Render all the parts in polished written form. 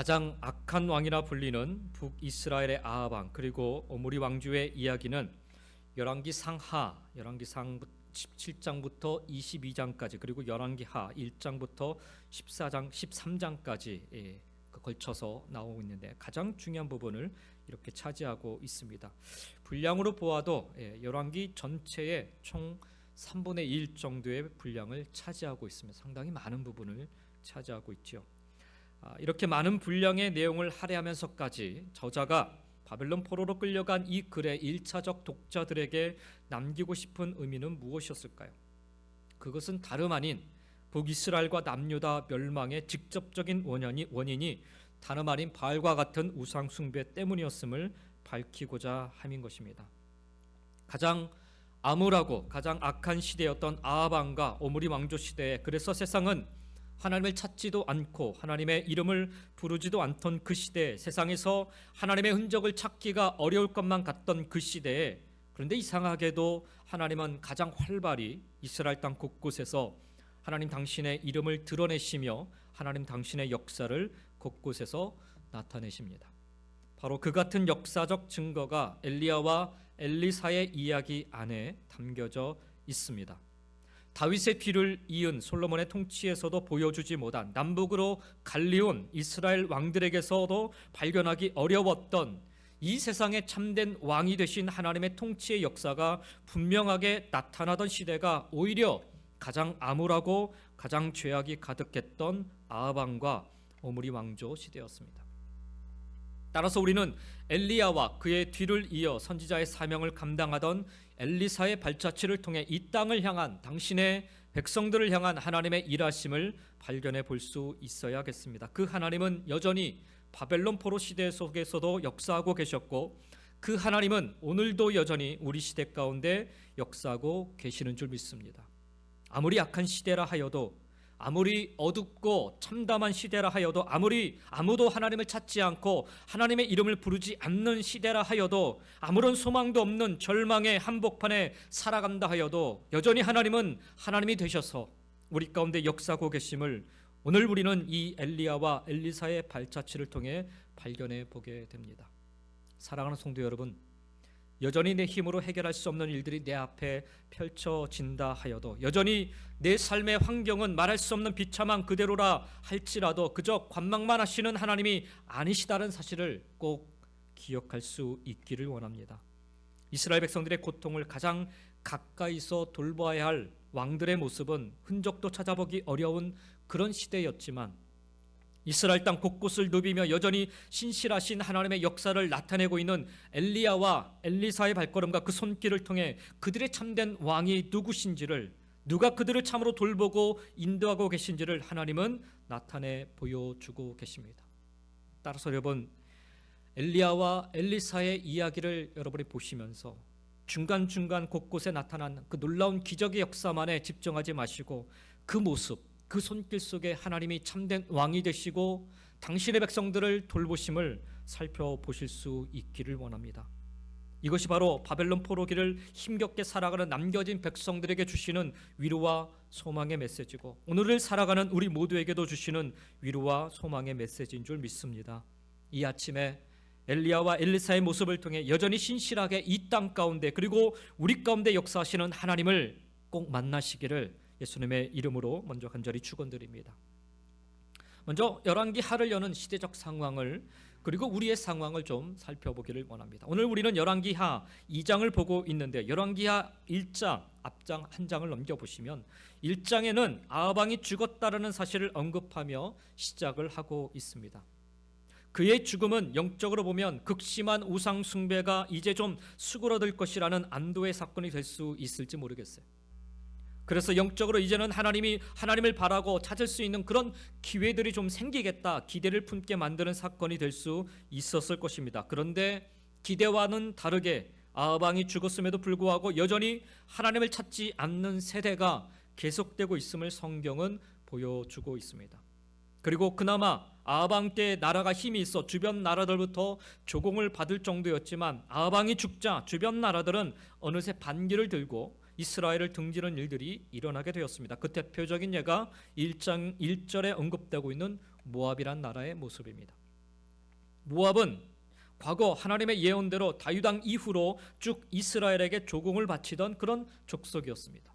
가장 악한 왕이라 불리는 북이스라엘의 아합 왕 그리고 오므리 왕조의 이야기는 열왕기 상하, 열왕기 상 17장부터 22장까지 그리고 열왕기 하 1장부터 14장, 13장까지 걸쳐서 나오고 있는데 가장 중요한 부분을 이렇게 차지하고 있습니다. 분량으로 보아도 열왕기 전체의 총 3분의 1 정도의 분량을 차지하고 있습니다. 상당히 많은 부분을 차지하고 있죠. 이렇게 많은 분량의 내용을 할애하면서까지 저자가 바벨론 포로로 끌려간 이 글의 1차적 독자들에게 남기고 싶은 의미는 무엇이었을까요? 그것은 다름 아닌 북이스라엘과 남유다 멸망의 직접적인 원인이 다름 아닌 바알과 같은 우상 숭배 때문이었음을 밝히고자 함인 것입니다. 가장 암울하고 가장 악한 시대였던 아합 왕과 오므리 왕조 시대에 그래서 세상은 하나님을 찾지도 않고 하나님의 이름을 부르지도 않던 그 시대에 세상에서 하나님의 흔적을 찾기가 어려울 것만 같던 그 시대에 그런데 이상하게도 하나님은 가장 활발히 이스라엘 땅 곳곳에서 하나님 당신의 이름을 드러내시며 하나님 당신의 역사를 곳곳에서 나타내십니다. 바로 그 같은 역사적 증거가 엘리야와 엘리사의 이야기 안에 담겨져 있습니다. 다윗의 뒤를 이은 솔로몬의 통치에서도 보여주지 못한 남북으로 갈리온 이스라엘 왕들에게서도 발견하기 어려웠던 이 세상에 참된 왕이 되신 하나님의 통치의 역사가 분명하게 나타나던 시대가 오히려 가장 암울하고 가장 죄악이 가득했던 아합 왕과 오므리 왕조 시대였습니다. 따라서 우리는 엘리야와 그의 뒤를 이어 선지자의 사명을 감당하던 엘리사의 발자취를 통해 이 땅을 향한 당신의 백성들을 향한 하나님의 일하심을 발견해 볼 수 있어야겠습니다. 그 하나님은 여전히 바벨론 포로 시대 속에서도 역사하고 계셨고 그 하나님은 오늘도 여전히 우리 시대 가운데 역사하고 계시는 줄 믿습니다. 아무리 악한 시대라 하여도 아무리 어둡고 참담한 시대라 하여도 아무리 아무도 하나님을 찾지 않고 하나님의 이름을 부르지 않는 시대라 하여도 아무런 소망도 없는 절망의 한복판에 살아간다 하여도 여전히 하나님은 하나님이 되셔서 우리 가운데 역사하고 계심을 오늘 우리는 이 엘리야와 엘리사의 발자취를 통해 발견해 보게 됩니다. 사랑하는 성도 여러분, 여전히 내 힘으로 해결할 수 없는 일들이 내 앞에 펼쳐진다 하여도 여전히 내 삶의 환경은 말할 수 없는 비참한 그대로라 할지라도 그저 관망만 하시는 하나님이 아니시다는 사실을 꼭 기억할 수 있기를 원합니다. 이스라엘 백성들의 고통을 가장 가까이서 돌봐야 할 왕들의 모습은 흔적도 찾아보기 어려운 그런 시대였지만 이스라엘 땅 곳곳을 누비며 여전히 신실하신 하나님의 역사를 나타내고 있는 엘리야와 엘리사의 발걸음과 그 손길을 통해 그들의 참된 왕이 누구신지를 누가 그들을 참으로 돌보고 인도하고 계신지를 하나님은 나타내 보여주고 계십니다. 따라서 여러분, 엘리야와 엘리사의 이야기를 여러분이 보시면서 중간중간 곳곳에 나타난 그 놀라운 기적의 역사만에 집중하지 마시고 그 모습, 그 손길 속에 하나님이 참된 왕이 되시고 당신의 백성들을 돌보심을 살펴보실 수 있기를 원합니다. 이것이 바로 바벨론 포로기를 힘겹게 살아가는 남겨진 백성들에게 주시는 위로와 소망의 메시지고 오늘을 살아가는 우리 모두에게도 주시는 위로와 소망의 메시지인 줄 믿습니다. 이 아침에 엘리야와 엘리사의 모습을 통해 여전히 신실하게 이 땅 가운데 그리고 우리 가운데 역사하시는 하나님을 꼭 만나시기를 예수님의 이름으로 먼저 간절히 축원드립니다. 먼저 열왕기 하를 여는 시대적 상황을 그리고 우리의 상황을 좀 살펴보기를 원합니다. 오늘 우리는 열왕기 하 2장을 보고 있는데 열왕기 하 1장 앞장 한 장을 넘겨보시면 1장에는 아합 왕이 죽었다라는 사실을 언급하며 시작을 하고 있습니다. 그의 죽음은 영적으로 보면 극심한 우상 숭배가 이제 좀 수그러들 것이라는 안도의 사건이 될 수 있을지 모르겠어요. 그래서 영적으로 이제는 하나님을 바라고 찾을 수 있는 그런 기회들이 좀 생기겠다, 기대를 품게 만드는 사건이 될 수 있었을 것입니다. 그런데 기대와는 다르게 아합 왕이 죽었음에도 불구하고 여전히 하나님을 찾지 않는 세대가 계속되고 있음을 성경은 보여주고 있습니다. 그리고 그나마 아합 왕 때 나라가 힘이 있어 주변 나라들부터 조공을 받을 정도였지만 아합 왕이 죽자 주변 나라들은 어느새 반기를 들고 이스라엘을 등지는 일들이 일어나게 되었습니다. 그 대표적인 예가 1장 1절에 언급되고 있는 모압이란 나라의 모습입니다. 모압은 과거 하나님의 예언대로 다윗 왕 이후로 쭉 이스라엘에게 조공을 바치던 그런 족속이었습니다.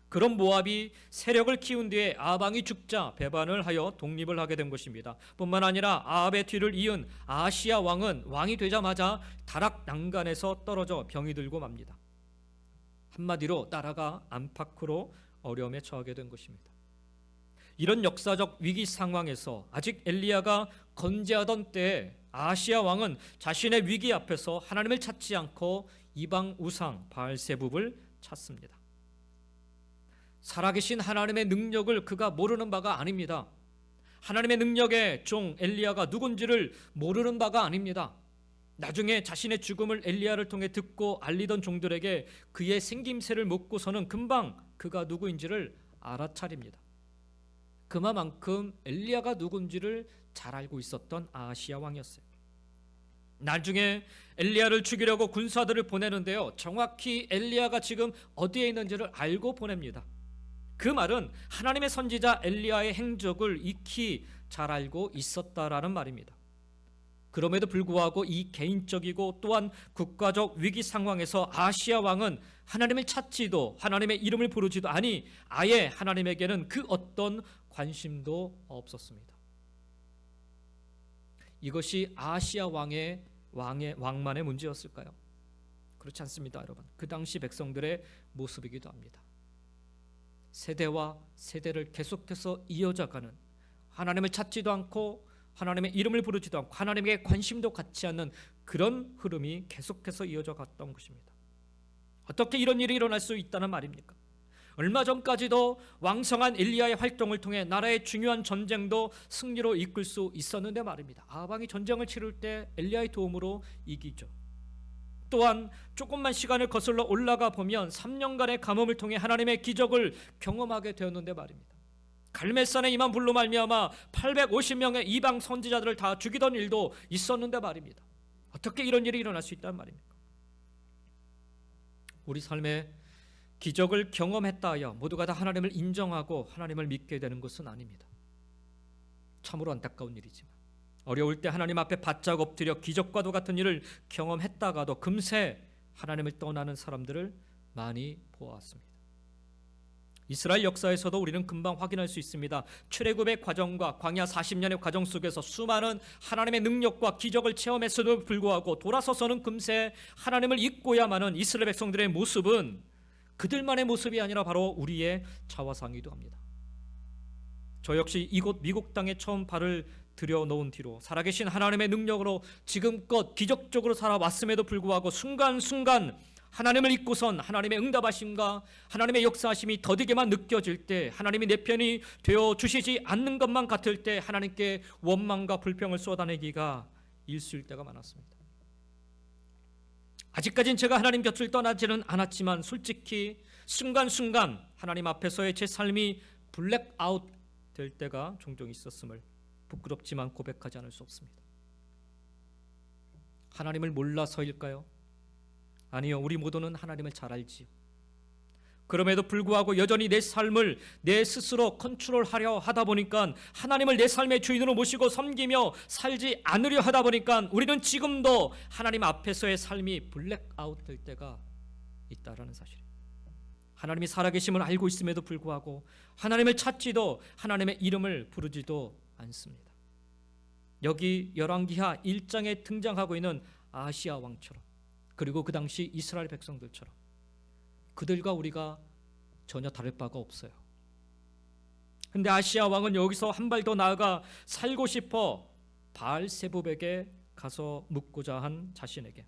그런 모압이 세력을 키운 뒤에 아합 왕이 죽자 배반을 하여 독립을 하게 된 것입니다. 뿐만 아니라 아합의 뒤를 이은 아하시야 왕은 왕이 되자마자 다락 난간에서 떨어져 병이 들고 맙니다. 한마디로 나라가 안팎으로 어려움에 처하게 된 것입니다. 이런 역사적 위기 상황에서 아직 엘리야가 건재하던 때에 아하시야 왕은 자신의 위기 앞에서 하나님을 찾지 않고 이방 우상 바알세붑을 찾습니다. 살아계신 하나님의 능력을 그가 모르는 바가 아닙니다. 하나님의 능력의 종 엘리야가 누군지를 모르는 바가 아닙니다. 나중에 자신의 죽음을 엘리야를 통해 듣고 알리던 종들에게 그의 생김새를 묻고서는 금방 그가 누구인지를 알아차립니다. 그만큼 엘리야가 누군지를 잘 알고 있었던 아하시야 왕이었어요. 나중에 엘리야를 죽이려고 군사들을 보내는데요, 정확히 엘리야가 지금 어디에 있는지를 알고 보냅니다. 그 말은 하나님의 선지자 엘리야의 행적을 익히 잘 알고 있었다라는 말입니다. 그럼에도 불구하고 이 개인적이고 또한 국가적 위기 상황에서 아하시야 왕은 하나님을 찾지도 하나님의 이름을 부르지도 아니 아예 하나님에게는 그 어떤 관심도 없었습니다. 이것이 아하시야 왕만의 문제였을까요? 그렇지 않습니다, 여러분. 그 당시 백성들의 모습이기도 합니다. 세대와 세대를 계속해서 이어져가는, 하나님을 찾지도 않고 하나님의 이름을 부르지도 않고 하나님에게 관심도 갖지 않는 그런 흐름이 계속해서 이어져 갔던 것입니다. 어떻게 이런 일이 일어날 수 있다는 말입니까? 얼마 전까지도 왕성한 엘리야의 활동을 통해 나라의 중요한 전쟁도 승리로 이끌 수 있었는데 말입니다. 아합 왕이 전쟁을 치를 때 엘리야의 도움으로 이기죠. 또한 조금만 시간을 거슬러 올라가 보면 3년간의 가뭄을 통해 하나님의 기적을 경험하게 되었는데 말입니다. 갈멜산의 임한 불로 말미암아 850명의 이방 선지자들을 다 죽이던 일도 있었는데 말입니다. 어떻게 이런 일이 일어날 수 있단 말입니까? 우리 삶에 기적을 경험했다 하여 모두가 다 하나님을 인정하고 하나님을 믿게 되는 것은 아닙니다. 참으로 안타까운 일이지만 어려울 때 하나님 앞에 바짝 엎드려 기적과도 같은 일을 경험했다가도 금세 하나님을 떠나는 사람들을 많이 보았습니다. 이스라엘 역사에서도 우리는 금방 확인할 수 있습니다. 출애굽의 과정과 광야 40년의 과정 속에서 수많은 하나님의 능력과 기적을 체험했음에도 불구하고 돌아서서는 금세 하나님을 잊고야 마는 이스라엘 백성들의 모습은 그들만의 모습이 아니라 바로 우리의 자화상이기도 합니다. 저 역시 이곳 미국 땅에 처음 발을 들여놓은 뒤로 살아계신 하나님의 능력으로 지금껏 기적적으로 살아왔음에도 불구하고 순간순간 하나님을 잊고선 하나님의 응답하심과 하나님의 역사하심이 더디게만 느껴질 때, 하나님이 내 편이 되어 주시지 않는 것만 같을 때 하나님께 원망과 불평을 쏟아내기가 일수일 때가 많았습니다. 아직까지는 제가 하나님 곁을 떠나지는 않았지만 솔직히 순간순간 하나님 앞에서의 제 삶이 블랙아웃 될 때가 종종 있었음을 부끄럽지만 고백하지 않을 수 없습니다. 하나님을 몰라서일까요? 아니요, 우리 모두는 하나님을 잘 알지요. 그럼에도 불구하고 여전히 내 삶을 내 스스로 컨트롤하려 하다 보니까, 하나님을 내 삶의 주인으로 모시고 섬기며 살지 않으려 하다 보니까 우리는 지금도 하나님 앞에서의 삶이 블랙아웃 될 때가 있다라는 사실입니다. 하나님이 살아계심을 알고 있음에도 불구하고 하나님을 찾지도 하나님의 이름을 부르지도 않습니다. 여기 열왕기하 1장에 등장하고 있는 아하시야 왕처럼, 그리고 그 당시 이스라엘 백성들처럼 그들과 우리가 전혀 다를 바가 없어요. 근데 아하시야 왕은 여기서 한 발 더 나아가 살고 싶어 바알세붑에게 가서 묻고자 한 자신에게,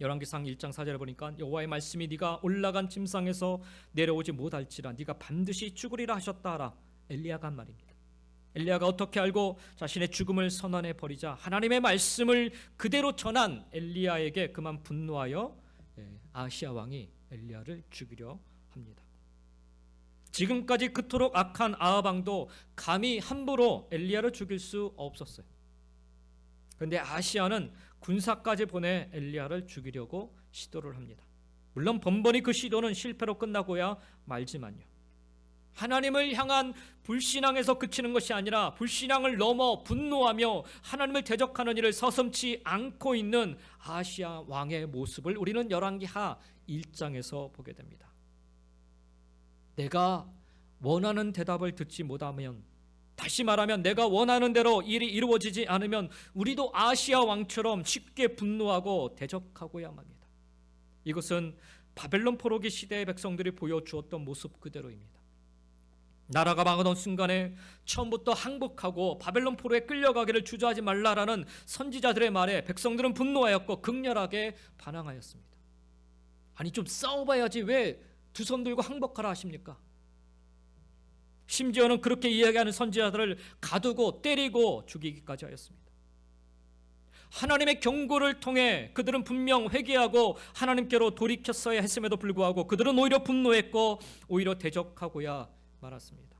열왕기상 1장 4절에 보니까 여호와의 말씀이 네가 올라간 침상에서 내려오지 못할지라 네가 반드시 죽으리라 하셨다 하라. 엘리야가 한 말입니다. 엘리야가 어떻게 알고 자신의 죽음을 선언해 버리자 하나님의 말씀을 그대로 전한 엘리야에게 그만 분노하여 아하시야 왕이 엘리야를 죽이려 합니다. 지금까지 그토록 악한 아합 왕도 감히 함부로 엘리야를 죽일 수 없었어요. 그런데 아하시야는 군사까지 보내 엘리야를 죽이려고 시도를 합니다. 물론 번번이 그 시도는 실패로 끝나고야 말지만요. 하나님을 향한 불신앙에서 그치는 것이 아니라 불신앙을 넘어 분노하며 하나님을 대적하는 일을 서슴지 않고 있는 아시아 왕의 모습을 우리는 열왕기하 1장에서 보게 됩니다. 내가 원하는 대답을 듣지 못하면, 다시 말하면 내가 원하는 대로 일이 이루어지지 않으면 우리도 아시아 왕처럼 쉽게 분노하고 대적하고야 합니다. 이것은 바벨론 포로기 시대의 백성들이 보여주었던 모습 그대로입니다. 나라가 망하던 순간에 처음부터 항복하고 바벨론 포로에 끌려가기를 주저하지 말라라는 선지자들의 말에 백성들은 분노하였고 극렬하게 반항하였습니다. 아니, 좀 싸워봐야지 왜 두 손 들고 항복하라 하십니까? 심지어는 그렇게 이야기하는 선지자들을 가두고 때리고 죽이기까지 하였습니다. 하나님의 경고를 통해 그들은 분명 회개하고 하나님께로 돌이켰어야 했음에도 불구하고 그들은 오히려 분노했고 오히려 대적하고야 말았습니다.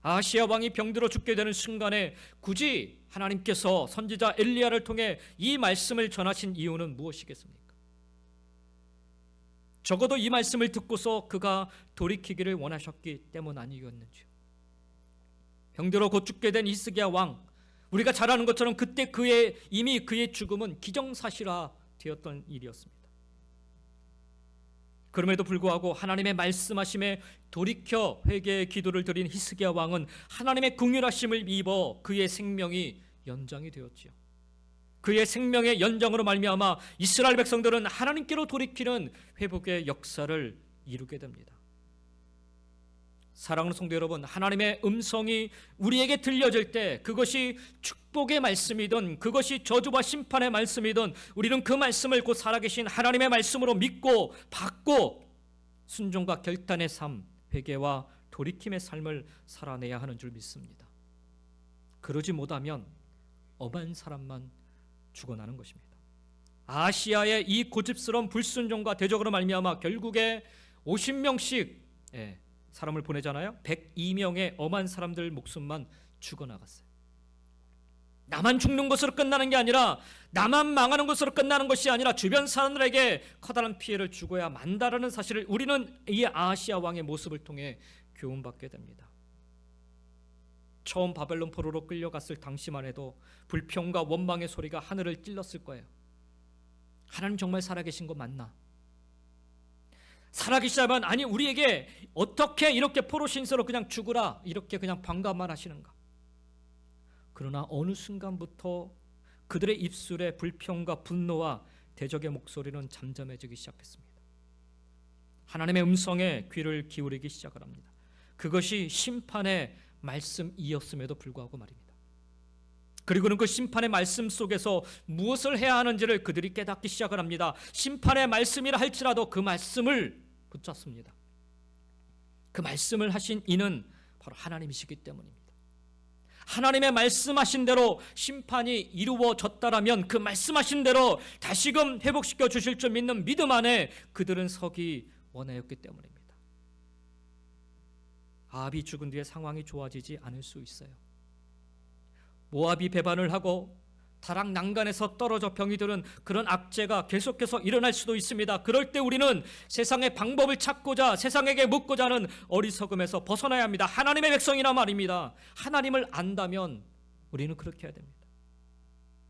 아시아 왕이 병들어 죽게 되는 순간에 굳이 하나님께서 선지자 엘리야를 통해 이 말씀을 전하신 이유는 무엇이겠습니까? 적어도 이 말씀을 듣고서 그가 돌이키기를 원하셨기 때문 아니었는지요. 병들어 곧 죽게 된 히스기야 왕, 우리가 잘 아는 것처럼 그때 이미 그의 죽음은 기정사실화 되었던 일이었습니다. 그럼에도 불구하고 하나님의 말씀하심에 돌이켜 회개의 기도를 드린 히스기야 왕은 하나님의 긍휼하심을 입어 그의 생명이 연장이 되었지요. 그의 생명의 연장으로 말미암아 이스라엘 백성들은 하나님께로 돌이키는 회복의 역사를 이루게 됩니다. 사랑하는 성도 여러분, 하나님의 음성이 우리에게 들려질 때 그것이 축복의 말씀이든 그것이 저주와 심판의 말씀이든 우리는 그 말씀을 곧 살아계신 하나님의 말씀으로 믿고 받고 순종과 결단의 삶, 회개와 돌이킴의 삶을 살아내야 하는 줄 믿습니다. 그러지 못하면 엄한 사람만 죽어나는 것입니다. 아시아의 이 고집스러운 불순종과 대적으로 말미암아 결국에 50명씩 사람을 보내잖아요. 102명의 엄한 사람들 목숨만 죽어나갔어요. 나만 죽는 것으로 끝나는 게 아니라, 나만 망하는 것으로 끝나는 것이 아니라 주변 사람들에게 커다란 피해를 주고야 만다라는 사실을 우리는 이 아시아 왕의 모습을 통해 교훈받게 됩니다. 처음 바벨론 포로로 끌려갔을 당시만 해도 불평과 원망의 소리가 하늘을 찔렀을 거예요. 하나님 정말 살아계신 거 맞나? 살아계시다면 아니 우리에게 어떻게 이렇게 포로 신세로 그냥 죽으라 이렇게 그냥 방관만 하시는가? 그러나 어느 순간부터 그들의 입술에 불평과 분노와 대적의 목소리는 잠잠해지기 시작했습니다. 하나님의 음성에 귀를 기울이기 시작을 합니다. 그것이 심판의 말씀이었음에도 불구하고 말입니다. 그리고는 그 심판의 말씀 속에서 무엇을 해야 하는지를 그들이 깨닫기 시작을 합니다. 심판의 말씀이라 할지라도 그 말씀을 붙잡습니다. 그 말씀을 하신 이는 바로 하나님이시기 때문입니다. 하나님의 말씀하신 대로 심판이 이루어졌다라면 그 말씀하신 대로 다시금 회복시켜 주실 줄 믿는 믿음 안에 그들은 서기 원하였기 때문입니다. 아합이 죽은 뒤에 상황이 좋아지지 않을 수 있어요. 모압이 배반을 하고 다락 난간에서 떨어져 병이 드는 그런 악재가 계속해서 일어날 수도 있습니다. 그럴 때 우리는 세상의 방법을 찾고자 세상에게 묻고자 하는 어리석음에서 벗어나야 합니다. 하나님의 백성이라 말입니다. 하나님을 안다면 우리는 그렇게 해야 됩니다.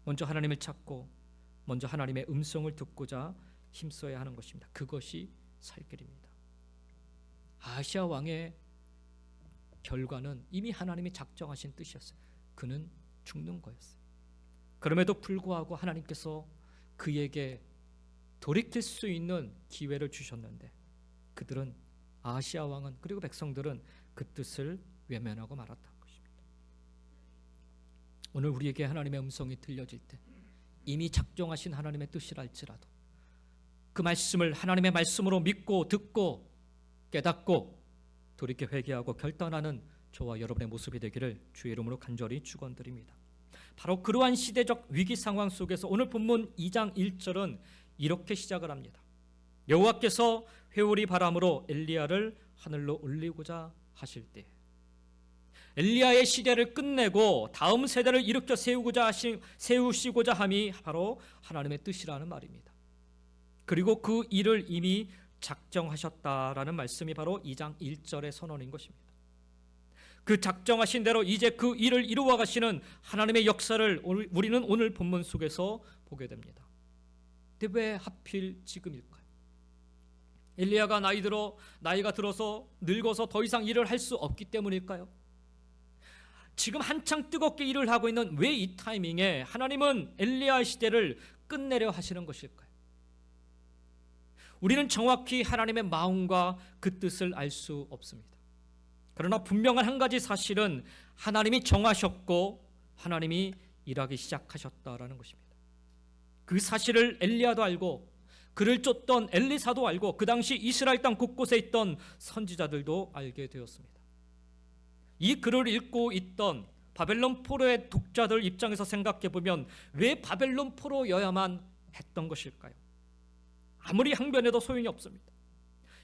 먼저 하나님을 찾고 먼저 하나님의 음성을 듣고자 힘써야 하는 것입니다. 그것이 살 길입니다. 아시아 왕의 결과는 이미 하나님이 작정하신 뜻이었어요. 그는 죽는 거였어요. 그럼에도 불구하고 하나님께서 그에게 돌이킬 수 있는 기회를 주셨는데 그들은 아시아 왕은 그리고 백성들은 그 뜻을 외면하고 말았다는 것입니다. 오늘 우리에게 하나님의 음성이 들려질 때 이미 작정하신 하나님의 뜻이라 할지라도 그 말씀을 하나님의 말씀으로 믿고 듣고 깨닫고 돌이켜 회개하고 결단하는 저와 여러분의 모습이 되기를 주의 이름으로 간절히 축원드립니다. 바로 그러한 시대적 위기 상황 속에서 오늘 본문 2장 1절은 이렇게 시작을 합니다. 여호와께서 회오리 바람으로 엘리야를 하늘로 올리고자 하실 때, 엘리야의 시대를 끝내고 다음 세대를 일으켜 세우시고자 함이 바로 하나님의 뜻이라는 말입니다. 그리고 그 일을 이미 작정하셨다라는 말씀이 바로 2장 1절의 선언인 것입니다. 그 작정하신 대로 이제 그 일을 이루어 가시는 하나님의 역사를 우리는 오늘 본문 속에서 보게 됩니다. 근데 왜 하필 지금일까요? 엘리야가 나이가 들어서 늙어서 더 이상 일을 할 수 없기 때문일까요? 지금 한창 뜨겁게 일을 하고 있는 왜 이 타이밍에 하나님은 엘리야 시대를 끝내려 하시는 것일까요? 우리는 정확히 하나님의 마음과 그 뜻을 알 수 없습니다. 그러나 분명한 한 가지 사실은 하나님이 정하셨고 하나님이 일하기 시작하셨다라는 것입니다. 그 사실을 엘리야도 알고 그를 쫓던 엘리사도 알고 그 당시 이스라엘 땅 곳곳에 있던 선지자들도 알게 되었습니다. 이 글을 읽고 있던 바벨론 포로의 독자들 입장에서 생각해 보면 왜 바벨론 포로여야만 했던 것일까요? 아무리 항변해도 소용이 없습니다.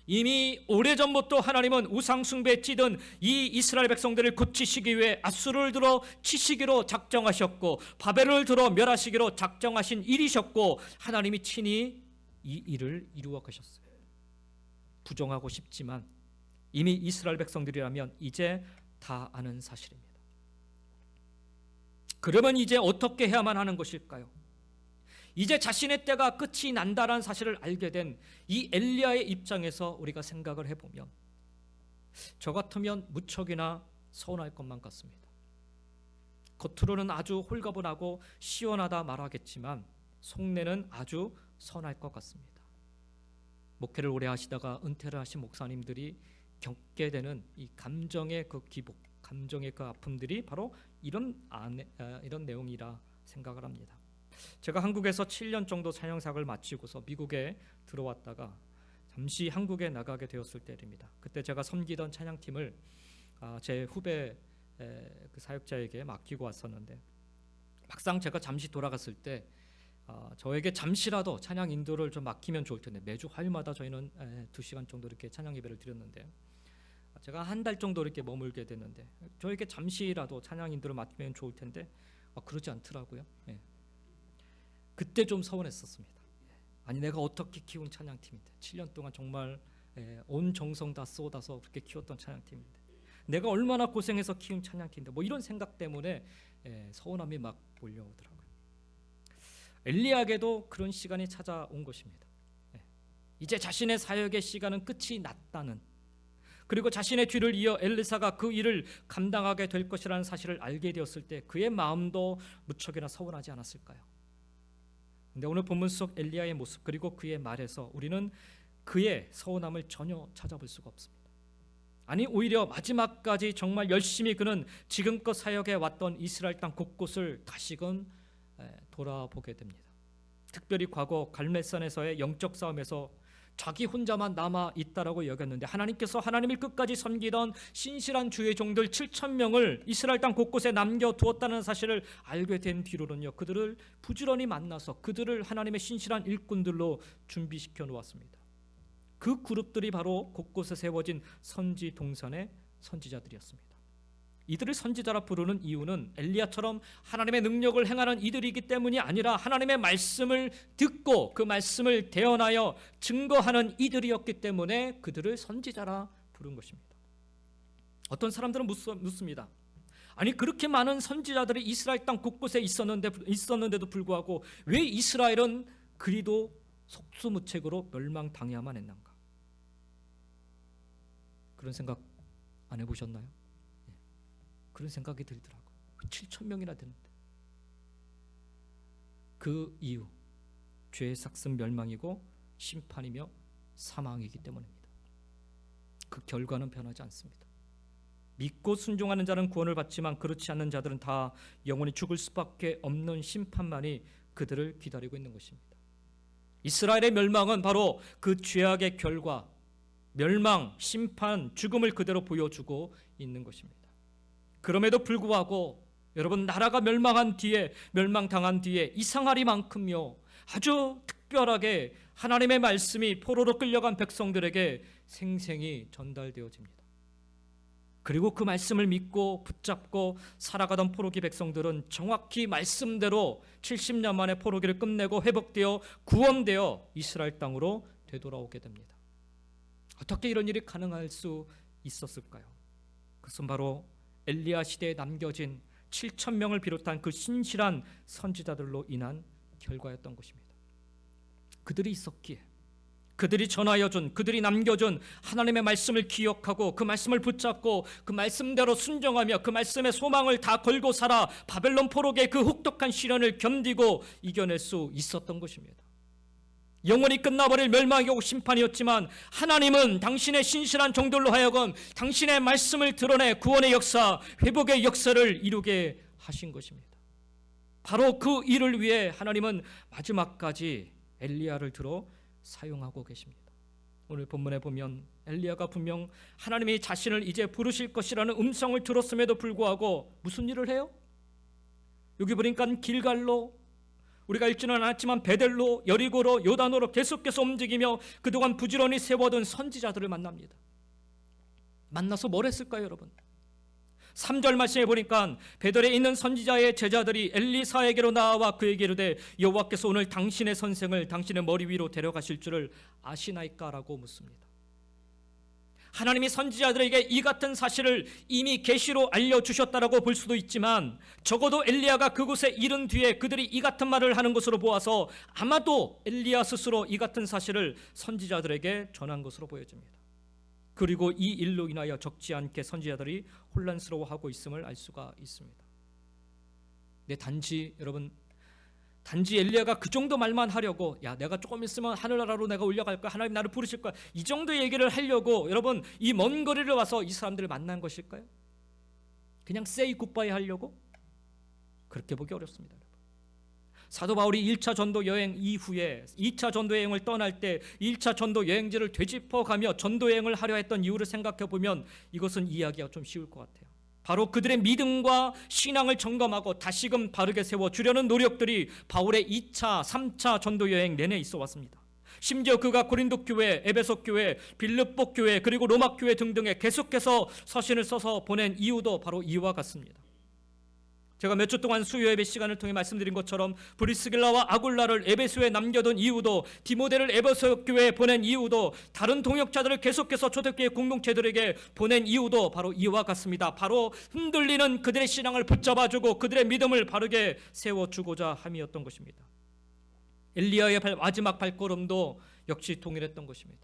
이미 오래전부터 하나님은 우상 숭배에 찌든 이 이스라엘 백성들을 고치시기 위해 앗수르를 들어 치시기로 작정하셨고 바벨론을 들어 멸하시기로 작정하신 일이셨고 하나님이 친히 이 일을 이루어 가셨어요. 부정하고 싶지만 이미 이스라엘 백성들이라면 이제 다 아는 사실입니다. 그러면 이제 어떻게 해야만 하는 것일까요? 이제 자신의 때가 끝이 난다라는 사실을 알게 된 이 엘리야의 입장에서 우리가 생각을 해보면 저 같으면 무척이나 서운할 것만 같습니다. 겉으로는 아주 홀가분하고 시원하다 말하겠지만 속내는 아주 선할 것 같습니다. 목회를 오래 하시다가 은퇴를 하신 목사님들이 겪게 되는 이 감정의 그 기복, 감정의 그 아픔들이 바로 이런 내용이라 생각을 합니다. 제가 한국에서 7년 정도 찬양사역을 마치고서 미국에 들어왔다가 잠시 한국에 나가게 되었을 때입니다. 그때 제가 섬기던 찬양팀을 제 후배 그 사역자에게 맡기고 왔었는데 막상 제가 잠시 돌아갔을 때 저에게 잠시라도 찬양 인도를 좀 맡기면 좋을 텐데 매주 화요일마다 저희는 2시간 정도 이렇게 찬양 예배를 드렸는데 제가 한 달 정도 이렇게 머물게 됐는데 저에게 잠시라도 찬양 인도를 맡기면 좋을 텐데 그러지 않더라고요. 그때 좀 서운했었습니다. 아니 내가 어떻게 키운 찬양팀인데 7년 동안 정말 온 정성 다 쏟아서 그렇게 키웠던 찬양팀인데 내가 얼마나 고생해서 키운 찬양팀인데 뭐 이런 생각 때문에 서운함이 막 몰려오더라고요. 엘리야에게도 그런 시간이 찾아온 것입니다. 이제 자신의 사역의 시간은 끝이 났다는, 그리고 자신의 뒤를 이어 엘리사가 그 일을 감당하게 될 것이라는 사실을 알게 되었을 때 그의 마음도 무척이나 서운하지 않았을까요? 근데 오늘 본문 속 엘리야의 모습 그리고 그의 말에서 우리는 그의 서운함을 전혀 찾아볼 수가 없습니다. 아니 오히려 마지막까지 정말 열심히 그는 지금껏 사역해 왔던 이스라엘 땅 곳곳을 다시금 돌아보게 됩니다. 특별히 과거 갈멜산에서의 영적 싸움에서 자기 혼자만 남아 있다라고 여겼는데 하나님께서 하나님을 끝까지 섬기던 신실한 주의 종들 7,000명을 이스라엘 땅 곳곳에 남겨두었다는 사실을 알게 된 뒤로는요, 그들을 부지런히 만나서 그들을 하나님의 신실한 일꾼들로 준비시켜 놓았습니다. 그 그룹들이 바로 곳곳에 세워진 선지 동산의 선지자들이었습니다. 이들을 선지자라 부르는 이유는 엘리야처럼 하나님의 능력을 행하는 이들이기 때문이 아니라 하나님의 말씀을 듣고 그 말씀을 대언하여 증거하는 이들이었기 때문에 그들을 선지자라 부른 것입니다. 어떤 사람들은 묻습니다. 아니 그렇게 많은 선지자들이 이스라엘 땅 곳곳에 있었는데도 불구하고 왜 이스라엘은 그리도 속수무책으로 멸망당해야만 했는가? 그런 생각 안 해보셨나요? 그런 생각이 들더라고요. 7,000명이나 되는데 그 이유 죄의 삭슨 멸망이고 심판이며 사망이기 때문입니다. 그 결과는 변하지 않습니다. 믿고 순종하는 자는 구원을 받지만 그렇지 않는 자들은 다 영원히 죽을 수밖에 없는 심판만이 그들을 기다리고 있는 것입니다. 이스라엘의 멸망은 바로 그 죄악의 결과, 멸망, 심판, 죽음을 그대로 보여주고 있는 것입니다. 그럼에도 불구하고 여러분, 나라가 멸망당한 뒤에 이상하리만큼요 아주 특별하게 하나님의 말씀이 포로로 끌려간 백성들에게 생생히 전달되어집니다. 그리고 그 말씀을 믿고 붙잡고 살아가던 포로기 백성들은 정확히 말씀대로 70년 만에 포로기를 끝내고 회복되어 구원되어 이스라엘 땅으로 되돌아오게 됩니다. 어떻게 이런 일이 가능할 수 있었을까요? 그것은 바로 엘리야 시대에 남겨진 7천 명을 비롯한 그 신실한 선지자들로 인한 결과였던 것입니다. 그들이 있었기에, 그들이 전하여준, 그들이 남겨준 하나님의 말씀을 기억하고 그 말씀을 붙잡고 그 말씀대로 순종하며 그 말씀의 소망을 다 걸고 살아 바벨론 포로기의 그 혹독한 시련을 견디고 이겨낼 수 있었던 것입니다. 영원히 끝나버릴 멸망이 오고 심판이었지만 하나님은 당신의 신실한 종들로 하여금 당신의 말씀을 드러내 구원의 역사, 회복의 역사를 이루게 하신 것입니다. 바로 그 일을 위해 하나님은 마지막까지 엘리야를 들어 사용하고 계십니다. 오늘 본문에 보면 엘리야가 분명 하나님이 자신을 이제 부르실 것이라는 음성을 들었음에도 불구하고 무슨 일을 해요? 여기 보니까 길갈로, 우리가 읽지는 않았지만 베델로, 여리고로, 요단으로 계속해서 움직이며 그동안 부지런히 세워둔 선지자들을 만납니다. 만나서 뭘 했을까요, 여러분? 3절 말씀에 보니까 베델에 있는 선지자의 제자들이 엘리사에게로 나와 그에게 이르되 여호와께서 오늘 당신의 선생을 당신의 머리 위로 데려가실 줄을 아시나이까라고 묻습니다. 하나님이 선지자들에게 이 같은 사실을 이미 계시로 알려주셨다라고 볼 수도 있지만 적어도 엘리야가 그곳에 이른 뒤에 그들이 이 같은 말을 하는 것으로 보아서 아마도 엘리야 스스로 이 같은 사실을 선지자들에게 전한 것으로 보여집니다. 그리고 이 일로 인하여 적지 않게 선지자들이 혼란스러워하고 있음을 알 수가 있습니다. 네, 단지 엘리야가 그 정도 말만 하려고, 야, 내가 조금 있으면 하늘나라로 내가 올라갈 거야, 하나님 나를 부르실 거야, 이 정도 얘기를 하려고 여러분 이 먼 거리를 와서 이 사람들을 만난 것일까요? 그냥 say goodbye 하려고? 그렇게 보기 어렵습니다. 사도 바울이 1차 전도 여행 이후에 2차 전도 여행을 떠날 때 1차 전도 여행지를 되짚어가며 전도 여행을 하려 했던 이유를 생각해 보면 이것은 이해하기가 좀 쉬울 것 같아요. 바로 그들의 믿음과 신앙을 점검하고 다시금 바르게 세워주려는 노력들이 바울의 2차, 3차 전도 여행 내내 있어 왔습니다. 심지어 그가 고린도 교회, 에베소 교회, 빌립보 교회, 그리고 로마 교회 등등에 계속해서 서신을 써서 보낸 이유도 바로 이와 같습니다. 제가 몇 주 동안 수요 예배 시간을 통해 말씀드린 것처럼 브리스길라와 아굴라를 에베소에 남겨둔 이유도, 디모데를 에베소 교회에 보낸 이유도, 다른 동역자들을 계속해서 초대교회 공동체들에게 보낸 이유도 바로 이와 같습니다. 바로 흔들리는 그들의 신앙을 붙잡아주고 그들의 믿음을 바르게 세워주고자 함이었던 것입니다. 엘리야의 마지막 발걸음도 역시 동일했던 것입니다.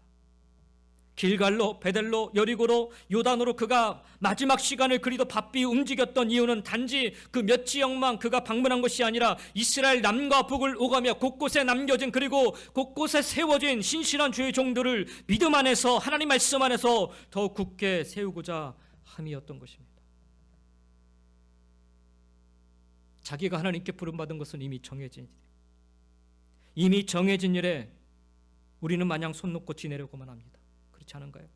길갈로, 베델로, 여리고로, 요단으로 그가 마지막 시간을 그리도 바삐 움직였던 이유는 단지 그 몇 지역만 그가 방문한 것이 아니라 이스라엘 남과 북을 오가며 곳곳에 남겨진, 그리고 곳곳에 세워진 신실한 주의 종들을 믿음 안에서, 하나님 말씀 안에서 더욱 굳게 세우고자 함이었던 것입니다. 자기가 하나님께 부름받은 것은 이미 정해진 일에 우리는 마냥 손 놓고 지내려고만 합니다. 그렇지 않은가요?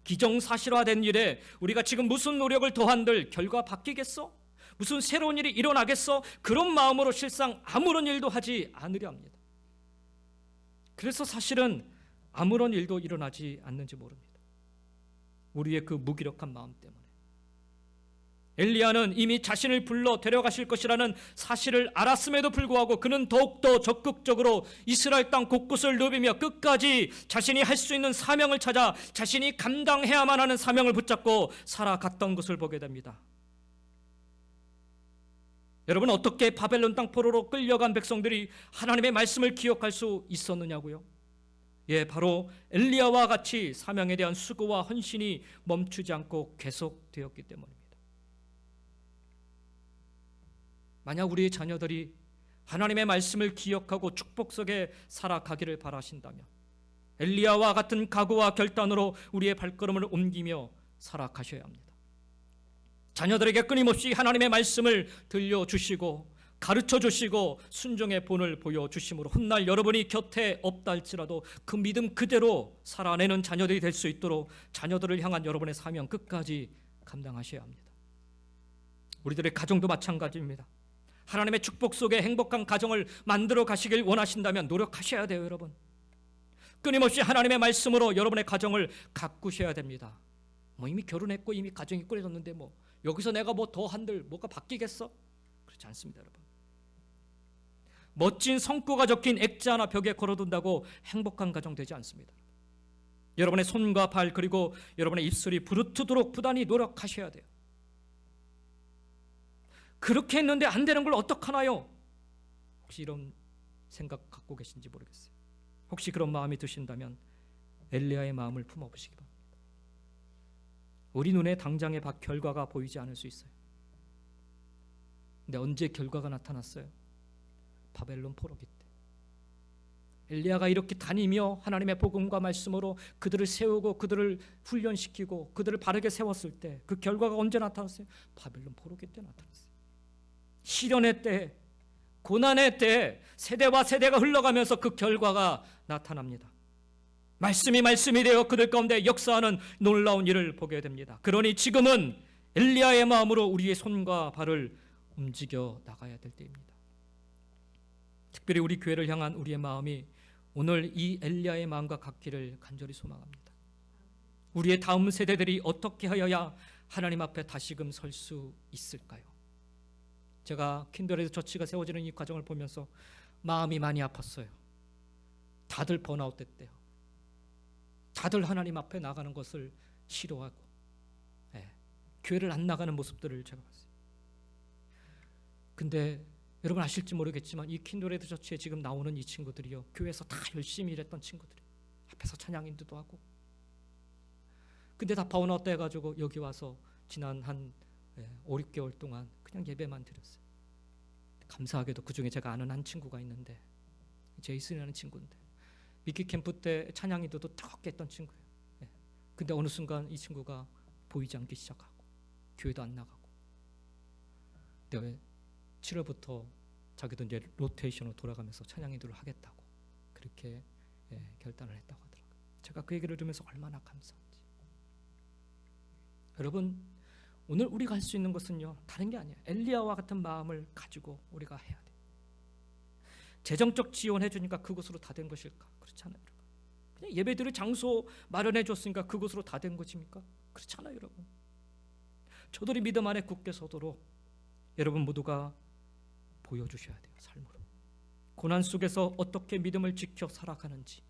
기정사실화된 일에 우리가 지금 무슨 노력을 더한들 결과 바뀌겠어? 무슨 새로운 일이 일어나겠어? 그런 마음으로 실상 아무런 일도 하지 않으려 합니다. 그래서 사실은 아무런 일도 일어나지 않는지 모릅니다. 우리의 그 무기력한 마음 때문에. 엘리야는 이미 자신을 불러 데려가실 것이라는 사실을 알았음에도 불구하고 그는 더욱더 적극적으로 이스라엘 땅 곳곳을 누비며 끝까지 자신이 할 수 있는 사명을 찾아 자신이 감당해야만 하는 사명을 붙잡고 살아갔던 것을 보게 됩니다. 여러분, 어떻게 바벨론 땅 포로로 끌려간 백성들이 하나님의 말씀을 기억할 수 있었느냐고요? 예, 바로 엘리야와 같이 사명에 대한 수고와 헌신이 멈추지 않고 계속되었기 때문입니다. 만약 우리의 자녀들이 하나님의 말씀을 기억하고 축복 속에 살아가기를 바라신다면 엘리야와 같은 각오와 결단으로 우리의 발걸음을 옮기며 살아가셔야 합니다. 자녀들에게 끊임없이 하나님의 말씀을 들려주시고 가르쳐주시고 순종의 본을 보여주심으로 훗날 여러분이 곁에 없다 할지라도 그 믿음 그대로 살아내는 자녀들이 될 수 있도록 자녀들을 향한 여러분의 사명 끝까지 감당하셔야 합니다. 우리들의 가정도 마찬가지입니다. 하나님의 축복 속에 행복한 가정을 만들어 가시길 원하신다면 노력하셔야 돼요, 여러분. 끊임없이 하나님의 말씀으로 여러분의 가정을 가꾸셔야 됩니다. 이미 결혼했고 이미 가정이 꾸려졌는데 여기서 내가 더 한들 뭐가 바뀌겠어? 그렇지 않습니다, 여러분. 멋진 성과가 적힌 액자 하나 벽에 걸어둔다고 행복한 가정 되지 않습니다. 여러분의 손과 발 그리고 여러분의 입술이 부르트도록 부단히 노력하셔야 돼요. 그렇게 했는데 안 되는 걸 어떡하나요? 혹시 이런 생각 갖고 계신지 모르겠어요. 혹시 그런 마음이 드신다면 엘리야의 마음을 품어보시기 바랍니다. 우리 눈에 당장의 결과가 보이지 않을 수 있어요. 근데 언제 결과가 나타났어요? 바벨론 포로기 때. 엘리야가 이렇게 다니며 하나님의 복음과 말씀으로 그들을 세우고 그들을 훈련시키고 그들을 바르게 세웠을 때 그 결과가 언제 나타났어요? 바벨론 포로기 때 나타났어요. 시련의 때, 고난의 때 세대와 세대가 흘러가면서 그 결과가 나타납니다. 말씀이 되어 그들 가운데 역사하는 놀라운 일을 보게 됩니다. 그러니 지금은 엘리야의 마음으로 우리의 손과 발을 움직여 나가야 될 때입니다. 특별히 우리 교회를 향한 우리의 마음이 오늘 이 엘리야의 마음과 같기를 간절히 소망합니다. 우리의 다음 세대들이 어떻게 하여야 하나님 앞에 다시금 설 수 있을까요? 제가 킨드레드 처치가 세워지는 이 과정을 보면서 마음이 많이 아팠어요. 다들 번아웃 됐대요. 다들 하나님 앞에 나가는 것을 싫어하고 교회를 안 나가는 모습들을 제가 봤어요. 근데 여러분 아실지 모르겠지만 이 킨드레드 처치에 지금 나오는 이 친구들이요, 교회에서 다 열심히 일했던 친구들이에요. 앞에서 찬양 인도도 하고. 근데 다 번아웃 돼가지고 여기 와서 지난 한 5, 6개월 동안 그냥 예배만 드렸어요. 감사하게도 그 중에 제가 아는 한 친구가 있는데, 제이슨이라는 친구인데 미키 캠프 때 찬양 인도도 뜨겁게 했던 친구예요. 근데 어느 순간 이 친구가 보이지 않기 시작하고 교회도 안 나가고. 근데 7월부터 자기도 이제 로테이션으로 돌아가면서 찬양 인도를 하겠다고 그렇게 결단을 했다고 하더라고요. 제가 그 얘기를 들으면서 얼마나 감사한지. 여러분, 오늘 우리가 할 수 있는 것은요, 다른 게 아니에요. 엘리야와 같은 마음을 가지고 우리가 해야 돼요. 재정적 지원해 주니까 그것으로 다 된 것일까? 그렇잖아요, 여러분. 그냥 예배드릴 장소 마련해 줬으니까 그것으로 다 된 것입니까? 그렇잖아요, 여러분. 저들이 믿음 안에 굳게 서도록 여러분 모두가 보여주셔야 돼요. 삶으로. 고난 속에서 어떻게 믿음을 지켜 살아가는지,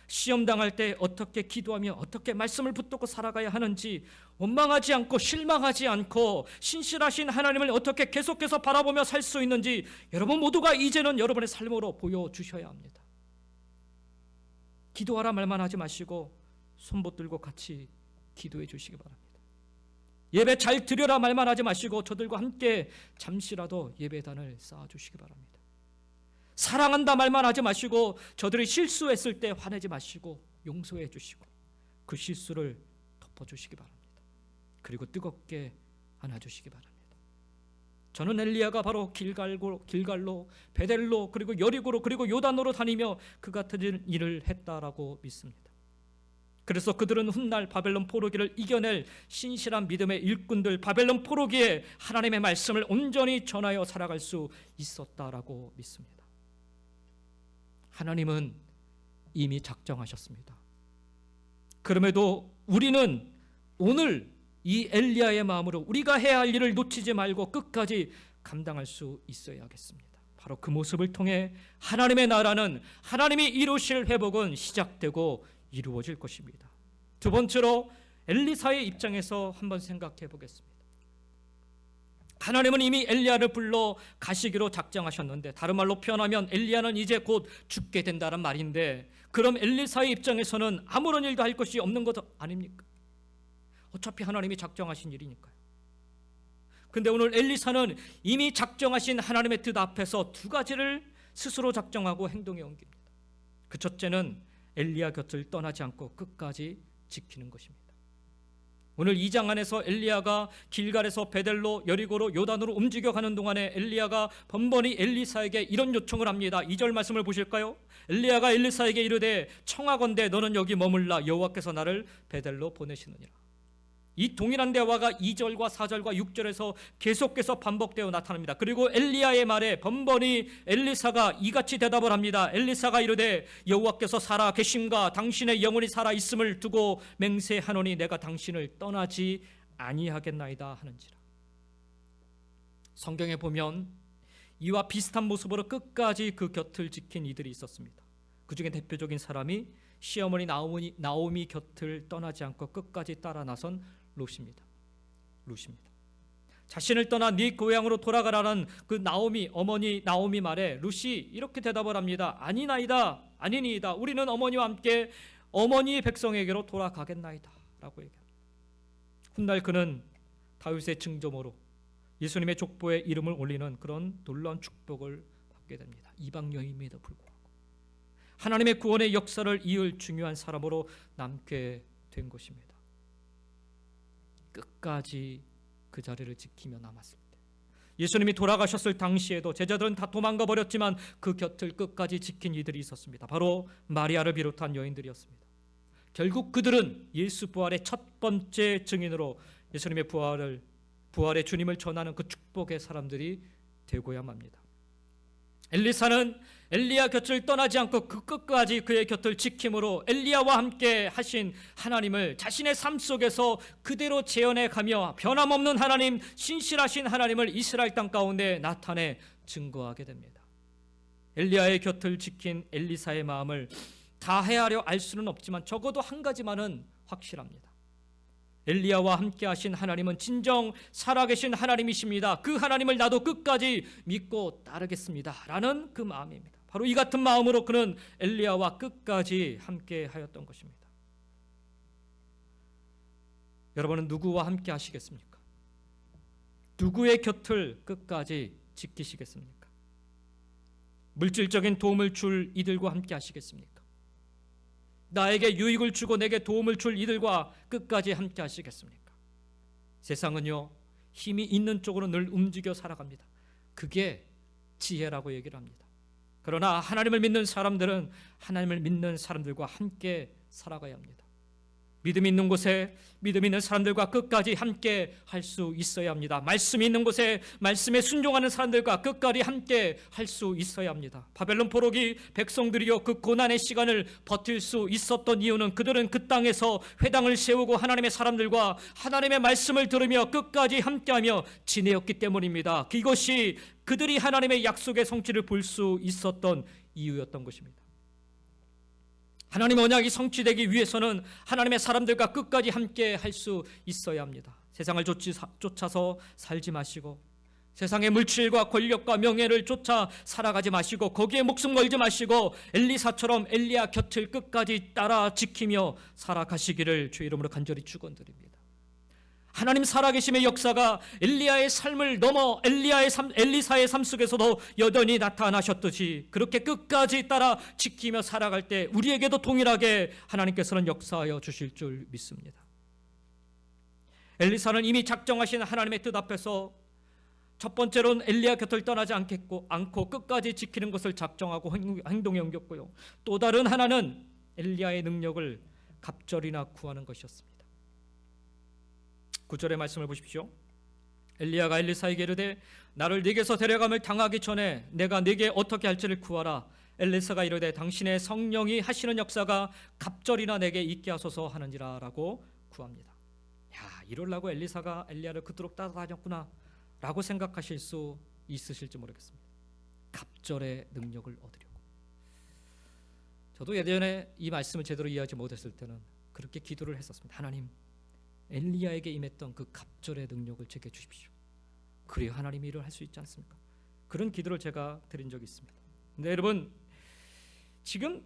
시험 당할 때 어떻게 기도하며 어떻게 말씀을 붙들고 살아가야 하는지, 원망하지 않고 실망하지 않고 신실하신 하나님을 어떻게 계속해서 바라보며 살 수 있는지 여러분 모두가 이제는 여러분의 삶으로 보여주셔야 합니다. 기도하라 말만 하지 마시고 손 붙들고 같이 기도해 주시기 바랍니다. 예배 잘 드려라 말만 하지 마시고 저들과 함께 잠시라도 예배단을 쌓아주시기 바랍니다. 사랑한다 말만 하지 마시고 저들이 실수했을 때 화내지 마시고 용서해 주시고 그 실수를 덮어주시기 바랍니다. 그리고 뜨겁게 안아주시기 바랍니다. 저는 엘리야가 바로 길갈로 베델로 그리고 여리고로 그리고 요단으로 다니며 그 같은 일을 했다라고 믿습니다. 그래서 그들은 훗날 바벨론 포로기를 이겨낼 신실한 믿음의 일꾼들, 바벨론 포로기에 하나님의 말씀을 온전히 전하여 살아갈 수 있었다라고 믿습니다. 하나님은 이미 작정하셨습니다. 그럼에도 우리는 오늘 이 엘리야의 마음으로 우리가 해야 할 일을 놓치지 말고 끝까지 감당할 수 있어야겠습니다. 바로 그 모습을 통해 하나님의 나라는, 하나님이 이루실 회복은 시작되고 이루어질 것입니다. 두 번째로 엘리사의 입장에서 한번 생각해 보겠습니다. 하나님은 이미 엘리야를 불러 가시기로 작정하셨는데, 다른 말로 표현하면 엘리야는 이제 곧 죽게 된다는 말인데, 그럼 엘리사의 입장에서는 아무런 일도 할 것이 없는 것 아닙니까? 어차피 하나님이 작정하신 일이니까요. 근데 오늘 엘리사는 이미 작정하신 하나님의 뜻 앞에서 두 가지를 스스로 작정하고 행동에 옮깁니다. 그 첫째는 엘리야 곁을 떠나지 않고 끝까지 지키는 것입니다. 오늘 2장 안에서 엘리야가 길갈에서 베델로 여리고로 요단으로 움직여가는 동안에 엘리야가 번번이 엘리사에게 이런 요청을 합니다. 2절 말씀을 보실까요? 엘리야가 엘리사에게 이르되 청하건대 너는 여기 머물라, 여호와께서 나를 베델로 보내시느니라. 이 동일한 대화가 2절과 4절과 6절에서 계속해서 반복되어 나타납니다. 그리고 엘리야의 말에 번번이 엘리사가 이같이 대답을 합니다. 엘리사가 이르되 여호와께서 살아 계심과 당신의 영혼이 살아 있음을 두고 맹세하노니 내가 당신을 떠나지 아니하겠나이다 하는지라. 성경에 보면 이와 비슷한 모습으로 끝까지 그 곁을 지킨 이들이 있었습니다. 그 중에 대표적인 사람이 시어머니 나오미 곁을 떠나지 않고 끝까지 따라 나선 롯입니다. 자신을 떠나 네 고향으로 돌아가라는 그 어머니 나오미 말에 롯이 이렇게 대답을 합니다. 아니니이다. 우리는 어머니와 함께 어머니의 백성에게로 돌아가겠나이다 라고 얘기합니다. 훗날 그는 다윗의 증조모로 예수님의 족보에 이름을 올리는 그런 놀라운 축복을 받게 됩니다. 이방 여인임에도 불구하고 하나님의 구원의 역사를 이을 중요한 사람으로 남게 된 것입니다. 끝까지 그 자리를 지키며 남았을 때, 예수님이 돌아가셨을 당시에도 제자들은 다 도망가 버렸지만 그 곁을 끝까지 지킨 이들이 있었습니다. 바로 마리아를 비롯한 여인들이었습니다. 결국 그들은 예수 부활의 첫 번째 증인으로 예수님의 부활의 주님을 전하는 그 축복의 사람들이 되고야 맙니다. 엘리사는 엘리야 곁을 떠나지 않고 그 끝까지 그의 곁을 지킴으로 엘리야와 함께 하신 하나님을 자신의 삶 속에서 그대로 재현해 가며 변함없는 하나님, 신실하신 하나님을 이스라엘 땅 가운데 나타내 증거하게 됩니다. 엘리야의 곁을 지킨 엘리사의 마음을 다 헤아려 알 수는 없지만 적어도 한 가지만은 확실합니다. 엘리야와 함께 하신 하나님은 진정 살아계신 하나님이십니다. 그 하나님을 나도 끝까지 믿고 따르겠습니다 라는 그 마음입니다. 바로 이 같은 마음으로 그는 엘리야와 끝까지 함께 하였던 것입니다. 여러분은 누구와 함께 하시겠습니까? 누구의 곁을 끝까지 지키시겠습니까? 물질적인 도움을 줄 이들과 함께 하시겠습니까? 나에게 유익을 주고 내게 도움을 줄 이들과 끝까지 함께 하시겠습니까? 세상은요, 힘이 있는 쪽으로 늘 움직여 살아갑니다. 그게 지혜라고 얘기를 합니다. 그러나 하나님을 믿는 사람들은 하나님을 믿는 사람들과 함께 살아가야 합니다. 믿음 있는 곳에 믿음 있는 사람들과 끝까지 함께 할 수 있어야 합니다. 말씀이 있는 곳에 말씀에 순종하는 사람들과 끝까지 함께 할 수 있어야 합니다. 바벨론 포로기 백성들이요 그 고난의 시간을 버틸 수 있었던 이유는 그들은 그 땅에서 회당을 세우고 하나님의 사람들과 하나님의 말씀을 들으며 끝까지 함께하며 지내었기 때문입니다. 이것이 그들이 하나님의 약속의 성취를 볼 수 있었던 이유였던 것입니다. 하나님의 언약이 성취되기 위해서는 하나님의 사람들과 끝까지 함께 할 수 있어야 합니다. 세상을 쫓아서 살지 마시고 세상의 물질과 권력과 명예를 쫓아 살아가지 마시고 거기에 목숨 걸지 마시고 엘리사처럼 엘리야 곁을 끝까지 따라 지키며 살아가시기를 주의 이름으로 간절히 축원드립니다. 하나님 살아계심의 역사가 엘리야의 삶을 넘어 엘리사의 삶 속에서도 여전히 나타나셨듯이 그렇게 끝까지 따라 지키며 살아갈 때 우리에게도 동일하게 하나님께서는 역사하여 주실 줄 믿습니다. 엘리사는 이미 작정하신 하나님의 뜻 앞에서 첫 번째로는 엘리야 곁을 떠나지 않고 끝까지 지키는 것을 작정하고 행동에 옮겼고요. 또 다른 하나는 엘리야의 능력을 갑절이나 구하는 것이었습니다. 9절의 말씀을 보십시오. 엘리야가 엘리사에게 이르되 나를 네게서 데려감을 당하기 전에 내가 네게 어떻게 할지를 구하라. 엘리사가 이르되 당신의 성령이 하시는 역사가 갑절이나 내게 있게 하소서 하느니라 라고 구합니다. 이러려고 엘리사가 엘리야를 그토록 따라다녔구나 라고 생각하실 수 있으실지 모르겠습니다. 갑절의 능력을 얻으려고. 저도 예전에 이 말씀을 제대로 이해하지 못했을 때는 그렇게 기도를 했었습니다. 하나님, 엘리야에게 임했던 그 갑절의 능력을 제게 주십시오. 그래야 하나님이 일을 할 수 있지 않습니까? 그런 기도를 제가 드린 적이 있습니다. 근데 여러분, 지금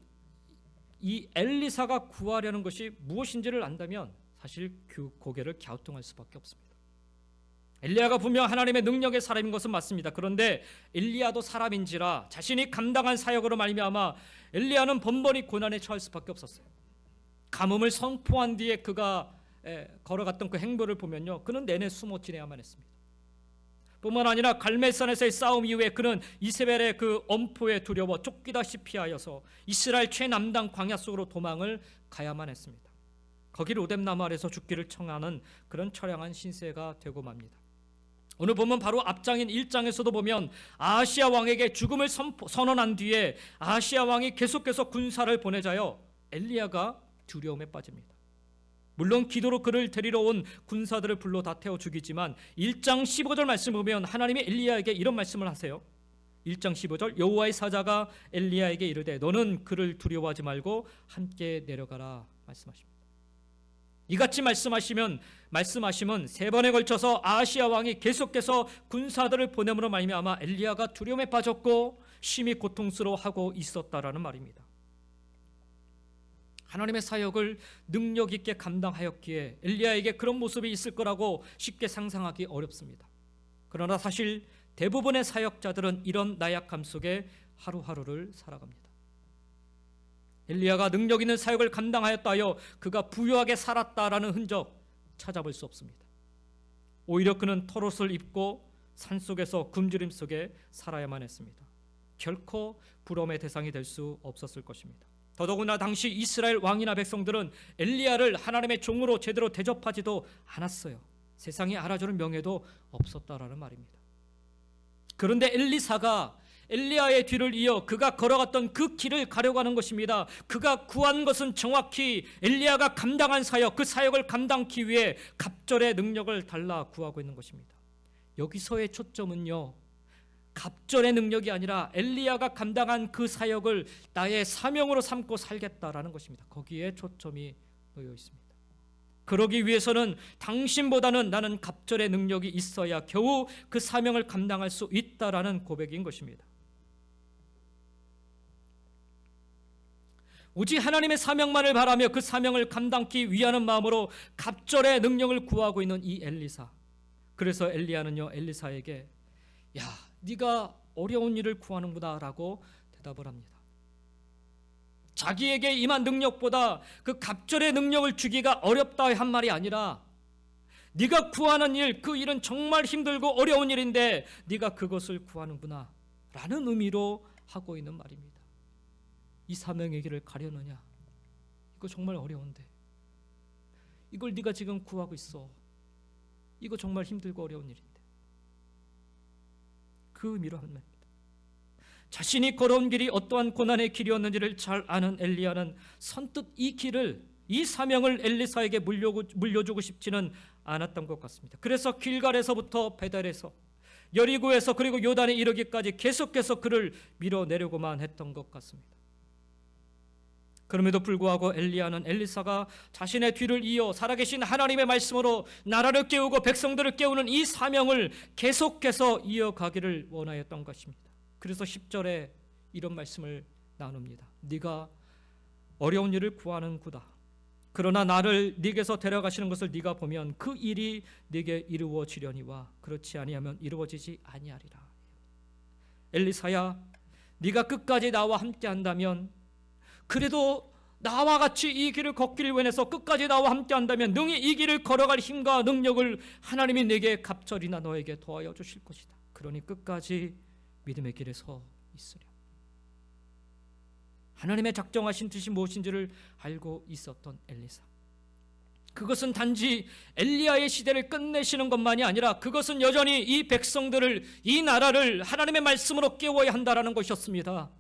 이 엘리사가 구하려는 것이 무엇인지를 안다면 사실 그 고개를 갸우뚱할 수밖에 없습니다. 엘리야가 분명 하나님의 능력의 사람인 것은 맞습니다. 그런데 엘리야도 사람인지라 자신이 감당한 사역으로 말미암아 엘리야는 번번이 고난에 처할 수밖에 없었어요. 가뭄을 선포한 뒤에 그가 걸어갔던 그 행보를 보면요, 그는 내내 숨어 지내야만 했습니다. 뿐만 아니라 갈멜산에서의 싸움 이후에 그는 이세벨의 그 엄포에 두려워 쫓기다시피 하여서 이스라엘 최남단 광야 속으로 도망을 가야만 했습니다. 거기 로뎀나무 아래서 죽기를 청하는 그런 처량한 신세가 되고 맙니다. 오늘 보면 바로 앞장인 1장에서도 보면 아하시야 왕에게 죽음을 선언한 뒤에 아하시야 왕이 계속해서 군사를 보내자요 엘리야가 두려움에 빠집니다. 물론 기도로 그를 데리러 온 군사들을 불러 다 태워 죽이지만 1장 15절 말씀 보면 하나님이 엘리야에게 이런 말씀을 하세요. 1장 15절 여호와의 사자가 엘리야에게 이르되 너는 그를 두려워하지 말고 함께 내려가라 말씀하십니다. 이같이 말씀하시면 세 번에 걸쳐서 아하시야 왕이 계속해서 군사들을 보냄으로 말미암아 엘리야가 두려움에 빠졌고 심히 고통스러워하고 있었다라는 말입니다. 하나님의 사역을 능력 있게 감당하였기에 엘리야에게 그런 모습이 있을 거라고 쉽게 상상하기 어렵습니다. 그러나 사실 대부분의 사역자들은 이런 나약함 속에 하루하루를 살아갑니다. 엘리야가 능력 있는 사역을 감당하였다 하여 그가 부유하게 살았다라는 흔적 찾아볼 수 없습니다. 오히려 그는 털옷을 입고 산속에서 굶주림 속에 살아야만 했습니다. 결코 부러움의 대상이 될 수 없었을 것입니다. 더더구나 당시 이스라엘 왕이나 백성들은 엘리야를 하나님의 종으로 제대로 대접하지도 않았어요. 세상이 알아주는 명예도 없었다라는 말입니다. 그런데 엘리사가 엘리야의 뒤를 이어 그가 걸어갔던 그 길을 가려고 하는 것입니다. 그가 구한 것은 정확히 엘리야가 감당한 사역, 그 사역을 감당하기 위해 갑절의 능력을 달라 구하고 있는 것입니다. 여기서의 초점은요, 갑절의 능력이 아니라 엘리야가 감당한 그 사역을 나의 사명으로 삼고 살겠다라는 것입니다. 거기에 초점이 놓여 있습니다. 그러기 위해서는 당신보다는 나는 갑절의 능력이 있어야 겨우 그 사명을 감당할 수 있다라는 고백인 것입니다. 오직 하나님의 사명만을 바라며 그 사명을 감당하기 위하는 마음으로 갑절의 능력을 구하고 있는 이 엘리사. 그래서 엘리야는요, 엘리사에게 야, 네가 어려운 일을 구하는구나 라고 대답을 합니다. 자기에게 임한 능력보다 그 갑절의 능력을 주기가 어렵다 한 말이 아니라 네가 구하는 일, 그 일은 정말 힘들고 어려운 일인데 네가 그것을 구하는구나 라는 의미로 하고 있는 말입니다. 이 사명의 길을 가려느냐? 이거 정말 어려운데 이걸 네가 지금 구하고 있어. 이거 정말 힘들고 어려운 일인데. 그 의미로 한 말입니다. 자신이 걸어온 길이 어떠한 고난의 길이었는지를 잘 아는 엘리야는 선뜻 이 길을, 이 사명을 엘리사에게 물려주고 싶지는 않았던 것 같습니다. 그래서 길갈에서부터 베델에서, 여리고에서, 그리고 요단에 이르기까지 계속해서 그를 밀어내려고만 했던 것 같습니다. 그럼에도 불구하고 엘리야는 엘리사가 자신의 뒤를 이어 살아계신 하나님의 말씀으로 나라를 깨우고 백성들을 깨우는 이 사명을 계속해서 이어가기를 원하였던 것입니다. 그래서 10절에 이런 말씀을 나눕니다. 네가 어려운 일을 구하는구나. 그러나 나를 네게서 데려가시는 것을 네가 보면 그 일이 네게 이루어지려니와 그렇지 아니하면 이루어지지 아니하리라. 엘리사야, 네가 끝까지 나와 함께 한다면, 그래도 나와 같이 이 길을 걷기를 원해서 끝까지 나와 함께 한다면 능히 이 길을 걸어갈 힘과 능력을 하나님이 내게 갑절이나 너에게 도와여 주실 것이다. 그러니 끝까지 믿음의 길에 서 있으려. 하나님의 작정하신 뜻이 무엇인지를 알고 있었던 엘리사. 그것은 단지 엘리야의 시대를 끝내시는 것만이 아니라 그것은 여전히 이 백성들을, 이 나라를 하나님의 말씀으로 깨워야 한다라는 것이었습니다.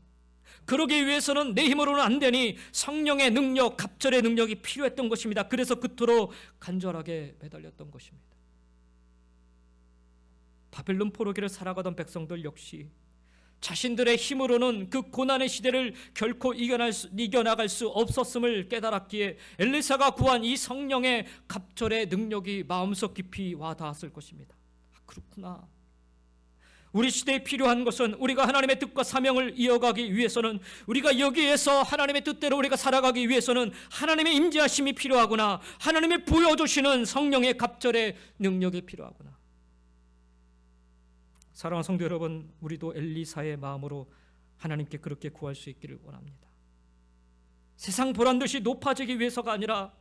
그러기 위해서는 내 힘으로는 안 되니 성령의 능력, 갑절의 능력이 필요했던 것입니다. 그래서 그토록 간절하게 매달렸던 것입니다. 바벨론 포로기를 살아가던 백성들 역시 자신들의 힘으로는 그 고난의 시대를 결코 이겨나갈 수 없었음을 깨달았기에 엘리사가 구한 이 성령의 갑절의 능력이 마음속 깊이 와닿았을 것입니다. 그렇구나. 우리 시대에 필요한 것은, 우리가 하나님의 뜻과 사명을 이어가기 위해서는, 우리가 여기에서 하나님의 뜻대로 우리가 살아가기 위해서는 하나님의 임재하심이 필요하구나. 하나님의 보여주시는 성령의 갑절의 능력이 필요하구나. 사랑하는 성도 여러분, 우리도 엘리사의 마음으로 하나님께 그렇게 구할 수 있기를 원합니다. 세상 보란듯이 높아지기 위해서가 아니라,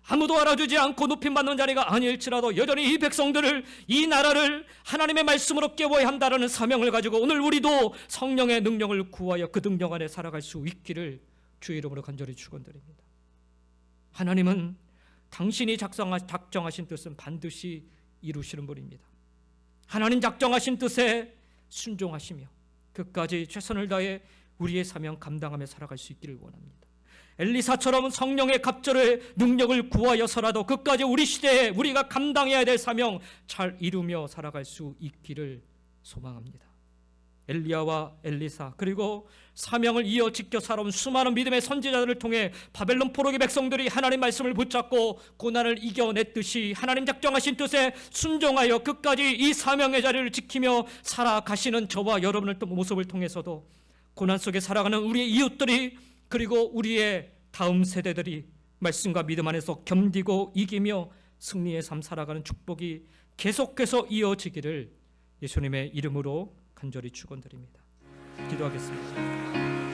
아무도 알아주지 않고 높임받는 자리가 아닐지라도 여전히 이 백성들을, 이 나라를 하나님의 말씀으로 깨워야 한다는 사명을 가지고 오늘 우리도 성령의 능력을 구하여 그 능력 안에 살아갈 수 있기를 주의 이름으로 간절히 축원드립니다. 하나님은 당신이 작정하신 뜻은 반드시 이루시는 분입니다. 하나님 작정하신 뜻에 순종하시며 끝까지 최선을 다해 우리의 사명 감당하며 살아갈 수 있기를 원합니다. 엘리사처럼 성령의 갑절의 능력을 구하여서라도 끝까지 우리 시대에 우리가 감당해야 될 사명 잘 이루며 살아갈 수 있기를 소망합니다. 엘리야와 엘리사, 그리고 사명을 이어 지켜 살아온 수많은 믿음의 선지자들을 통해 바벨론 포로기 백성들이 하나님 말씀을 붙잡고 고난을 이겨냈듯이 하나님 작정하신 뜻에 순종하여 끝까지 이 사명의 자리를 지키며 살아가시는 저와 여러분의 또 모습을 통해서도 고난 속에 살아가는 우리의 이웃들이, 그리고 우리의 다음 세대들이 말씀과 믿음 안에서 견디고 이기며 승리의 삶 살아가는 축복이 계속해서 이어지기를 예수님의 이름으로 간절히 축원드립니다. 기도하겠습니다.